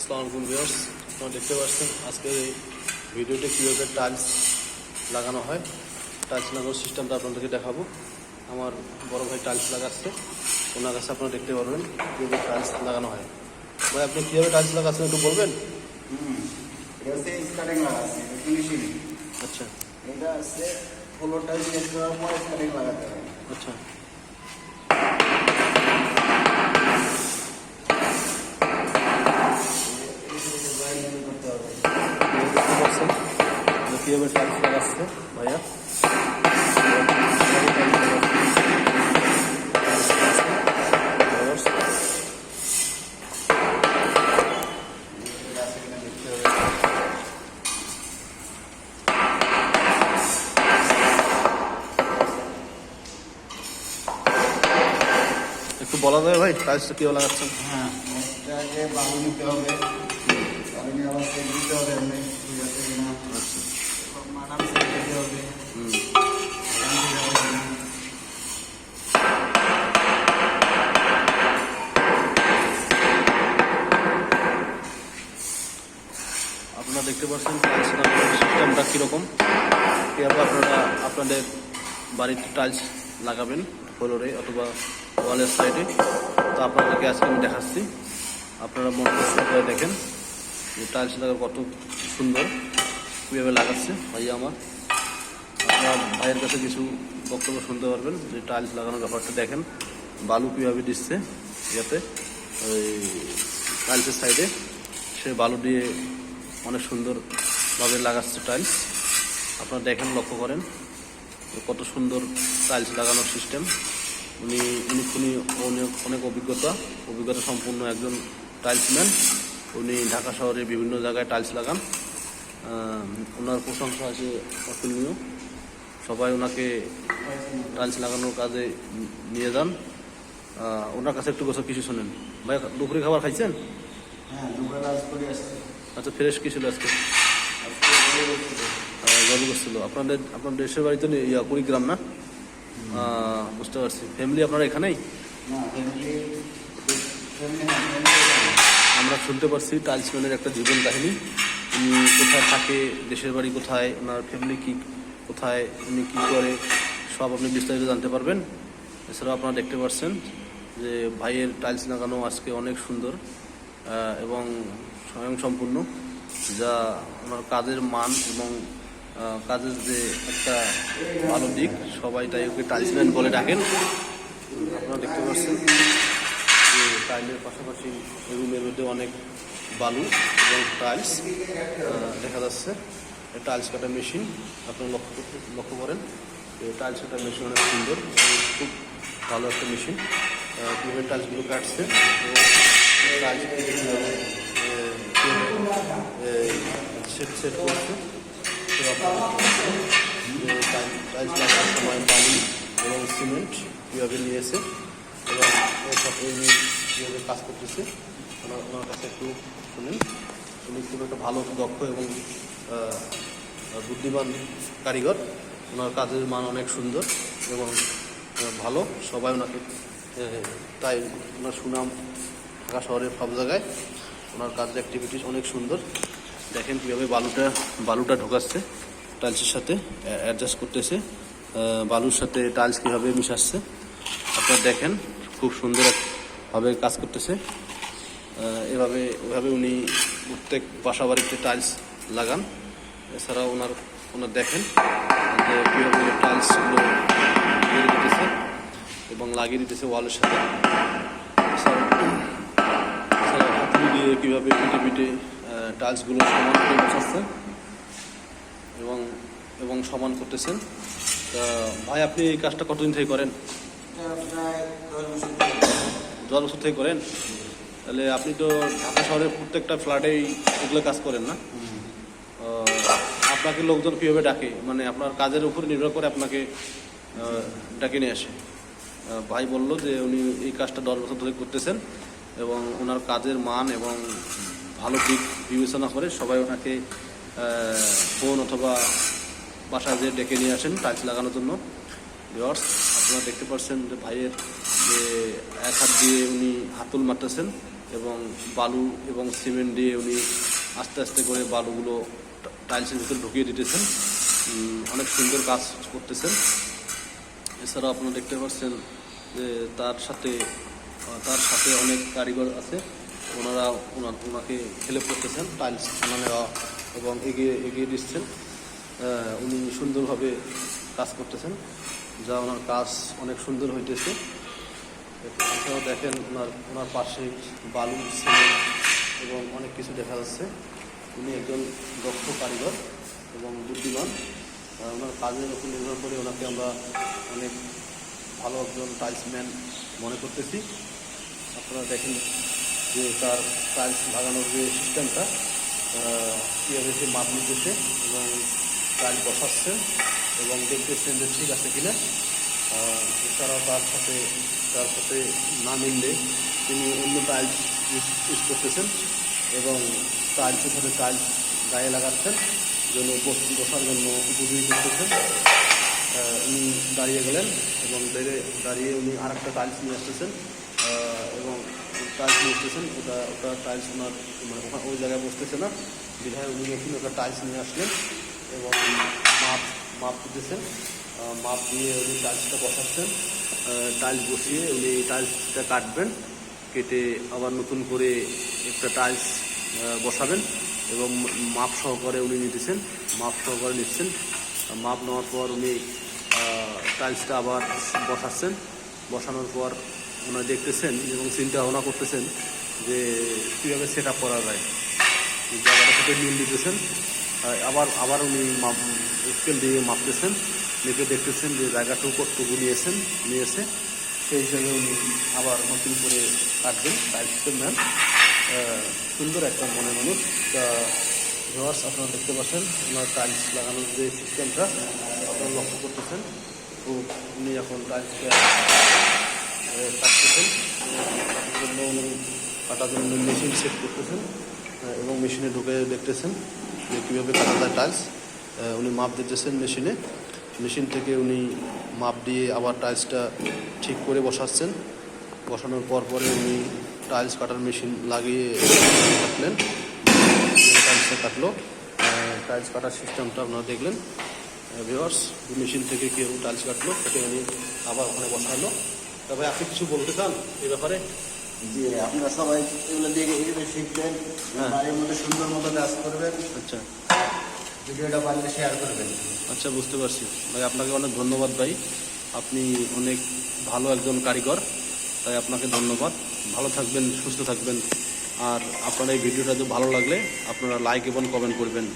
আসসালামু আলাইকুম ভিউয়ার্স, আপনারা দেখতে পাচ্ছেন আজকে এই ভিডিওতে কীভাবে টাইলস লাগানো হয়। টাইলস লাগানোর সিস্টেমটা আপনাদেরকে দেখাবো। আমার বড় ভাই টাইলস লাগাচ্ছে, ওনার কাছে আপনারা দেখতে পারবেন কীভাবে টাইলস লাগানো হয়। ভাই আপনি কীভাবে টাইলস লাগাচ্ছেন একটু বলবেন? আচ্ছা, এটা হচ্ছে ফ্লোর টাইলস সেট করার পর স্টার্টিং লাগাতে হবে। আচ্ছা, কীভাবে টাইলস লাগাচ্ছে ভাইয়া। একটু বলা যায় ভাই টাইলসটা কীভাবে লাগাচ্ছেন? হ্যাঁ, আগে বালু নিতে হবে, বালু নিয়ে আবার সেট দিতে হবে, এমনি যাতে কিনা মানাম সেট দিতে হবে। আপনারা দেখতে পাচ্ছেন টাইলস লাগানোর সিস্টেমটা কীরকম, কীভাবে আপনারা আপনাদের বাড়িতে টাইলস লাগাবেন ফ্লোরে অথবা ওয়ালের সাইডে। তো আপনাদেরকে আজকে আমি দেখাচ্ছি, আপনারা মন করে দেখেন যে টাইলস লাগা কত সুন্দর, কীভাবে লাগাচ্ছে ভাইয়া আমার। আপনারা ভাইয়ের কাছে কিছু বক্তব্য শুনতে পারবেন যে টাইলস লাগানোর ব্যাপারটা দেখেন, বালু কীভাবে দিচ্ছে ইয়াতে ওই টাইলসের সাইডে, সে বালু দিয়ে অনেক সুন্দরভাবে লাগাচ্ছে টাইলস। আপনারা দেখেন, লক্ষ্য করেন কত সুন্দর টাইলস লাগানোর সিস্টেম। উনি অনেক অভিজ্ঞতা সম্পূর্ণ একজন টাইলসম্যান। উনি ঢাকা শহরে বিভিন্ন জায়গায় টাইলস লাগান। ওনার প্রশংসা আছে অতুলনীয়। সবাই ওনাকে টাইলস লাগানোর কাজে নিয়ে যান। ওনার কাছে একটু কিছু শোনেন। ভাই দুপুরে খাবার খাইছেন? হ্যাঁ, দুপুরে কাজ করে আসছে। আচ্ছা, ফ্রেশ কী ছিল আজকে? জল করছিল। আপনার দেশের বাড়িতে কুড়িগ্রাম না? বুঝতে পারছি। ফ্যামিলি আপনারা এখানেই? না, আমরা শুনতে পারছি টাইলসম্যানের একটা জীবন কাহিনী। উনি কোথায় থাকে, দেশের বাড়ি কোথায়, ওনার ফ্যামিলি কি কোথায়, উনি কী করে, সব আপনি বিস্তারিত জানতে পারবেন। এছাড়াও আপনারা দেখতে পাচ্ছেন যে ভাইয়ের টাইলস লাগানো আজকে অনেক সুন্দর এবং স্বয়ংসম্পূর্ণ, যা ওনার কাজের মান এবং কাজের যে একটা ভালো দিক, সবাই তাই ওকে টাইলসম্যান বলে ডাকেন। আপনারা দেখতে পাচ্ছেন যে টাইলের পাশাপাশি রুমের মধ্যে অনেক বালু এবং টাইলস দেখা যাচ্ছে। টাইলস কাটা মেশিন আপনারা লক্ষ্য করেন। টাইলস কাটা মেশিন অনেক সুন্দর এবং খুব ভালো একটা মেশিন। কীভাবে টাইলসগুলো কাটছে, টাইলস সেট করছে। টাইলস লাগানোর সময় বালি এবং সিমেন্ট কীভাবে নিয়েছে এবং কীভাবে কাজ করতেছে ওনার কাছে একটু শুনুন। উনি খুব একটা ভালো, দক্ষ এবং বুদ্ধিমান কারিগর। ওনার কাজের মান অনেক সুন্দর এবং ভালো। সবাই ওনাকে তাই ওনার সুনাম ঢাকা শহরের সব জায়গায়। ওনার কাজের অ্যাক্টিভিটিস অনেক সুন্দর। দেখেন কীভাবে বালুটা ঢোকাচ্ছে টাইলসের সাথে, অ্যাডজাস্ট করতেছে, বালুর সাথে টাইলস কীভাবে মিশাচ্ছে আপনারা দেখেন। খুব সুন্দরভাবে কাজ করতেছে। ওইভাবে উনি প্রত্যেক বাসা বাড়িতে টাইলস লাগান। এছাড়াও ওনার দেখেন যে কীভাবে টাইলসগুলো তৈরি করতেছে এবং লাগিয়ে দিতেছে ওয়ালের সাথে। এছাড়া হাতুড়ি দিয়ে কীভাবে পিটে টাইলসগুলো সমান করে বসাচ্ছে এবং সমান করতেছেন। তা ভাই, আপনি এই কাজটা কতদিন থেকে করেন? 10 বছর থেকে করেন? তাহলে আপনি তো ঢাকা শহরের প্রত্যেকটা ফ্ল্যাটেই এগুলো কাজ করেন না? আপনাকে লোকজন কীভাবে ডাকে, মানে আপনার কাজের উপরে নির্ভর করে আপনাকে ডাকে নিয়ে আসে? ভাই বলল যে উনি এই কাজটা 10 বছর ধরে করতেছেন এবং ওনার কাজের মান এবং ভালো দিক বিবেচনা করে সবাই ওনাকে ফোন অথবা বাসায় যে ডেকে নিয়ে আসেন টাইলস লাগানোর জন্য। ভিউয়ার্স, আপনারা দেখতে পাচ্ছেন যে ভাইয়ের যে এক হাত দিয়ে উনি হাতল মারতেছেন এবং বালু এবং সিমেন্ট দিয়ে উনি আস্তে আস্তে করে বালুগুলো টাইলসের ভিতরে ঢুকিয়ে দিতেছেন। অনেক সুন্দর কাজ করতেছেন। এছাড়াও আপনারা দেখতে পাচ্ছেন যে তার সাথে অনেক কারিগর আছে, ওনাকে হেল্প করতেছেন টাইলস বানানো নেওয়া এবং এগিয়ে দিচ্ছেন। উনি সুন্দরভাবে কাজ করতেছেন, যা ওনার কাজ অনেক সুন্দর হইতেছে। এছাড়াও দেখেন ওনার পাশে বালু, সিমেন্ট এবং অনেক কিছু দেখা যাচ্ছে। উনি একজন দক্ষ কারিগর এবং বুদ্ধিমান। ওনার কাজের উপর নির্ভর করে ওনাকে আমরা অনেক ভালো একজন টাইলসম্যান মনে করতেছি। আপনারা দেখেন যে তার টাইলস লাগানোর যে সিস্টেমটা, কীভাবে সে মাপ নিতেছে এবং টাইলস বসাচ্ছে এবং দেখতেছেন যে ঠিক আছে কিনা। এছাড়াও তার সাথে না মিললে তিনি অন্য টাইলস ইউজ করতেছেন এবং টাইলসের সাথে টাইলস গায়ে লাগাচ্ছেন জন্য বসার জন্য উপযোগী করতেছেন। উনি দাঁড়িয়ে গেলেন এবং দাঁড়িয়ে উনি আর একটা টাইলস নিয়ে আসতেছেন এবং টাইলস নিয়ে আসতেছেন। ওটা টাইলস ওনার মানে ওই জায়গায় বসতেছে না, বিধায় উনি নতুন একটা টাইলস নিয়ে আসলেন এবং মাপ দিতেছেন। মাপ দিয়ে উনি টাইলসটা বসাচ্ছেন। টাইলস বসিয়ে উনি টাইলসটা কাটবেন, কেটে আবার নতুন করে একটা টাইলস বসাবেন এবং মাপ সহকারে উনি নিতেছেন। মাপ নেওয়ার পর উনি টাইলসটা আবার বসাচ্ছেন। বসানোর পর ওনারা দেখতেছেন এবং চিন্তা ভাবনা করতেছেন কীভাবে সেট আপ করা যায়। জায়গাটার সাথে মিল দিতেছেন। আবার উনি স্কেল দিয়ে মাপতেছেন, মেপে দেখতেছেন যে জায়গাটুকু কতটুকু নিয়েছে সেই হিসাবে উনি আবার নতুন করে কাটবেন। টাইলসের ম্যান সুন্দর একটা মনে মানুষ। ভিউয়ার্স, আপনারা দেখতে পাচ্ছেন ওনার টাইলস লাগানোর যে সিস্টেমটা আপনারা লক্ষ্য করতেছেন। তো উনি এখন টাইলসটা কাটতেছেন, কাটার জন্য মেশিন সেট করতেছেন এবং মেশিনে ঢুকে দেখতেছেন যে কীভাবে কাটা যায় টাইলস। উনি মাপ দিতেছেন মেশিন থেকে উনি মাপ দিয়ে আবার টাইলসটা ঠিক করে বসাচ্ছেন। বসানোর পরে উনি টাইলস কাটার মেশিন লাগিয়ে কাটলেন। টাইলসটা কাটলো। টাইলস কাটার সিস্টেমটা আপনারা দেখলেন ভিউয়ার্স। মেশিন থেকে কেউ টাইলস কাটলো, কেটে উনি আবার ওখানে বসালো। তবে আপনি কিছু বলতে চান এই ব্যাপারে? জি, আপনারা সবাই এগুলো দেখে শিখবেন, বাড়ির মধ্যে সুন্দর মতো কাজ করবেন। আচ্ছা, ভিডিওটা পারলে শেয়ার করবেন। আচ্ছা, বুঝতে পারছি ভাই। আপনাকে অনেক ধন্যবাদ ভাই, আপনি অনেক ভালো একজন কারিগর, তাই আপনাকে ধন্যবাদ। ভালো থাকবেন, সুস্থ থাকবেন। আর আপনার এই ভিডিওটা যদি ভালো লাগলে আপনারা লাইক এবং কমেন্ট করবেন।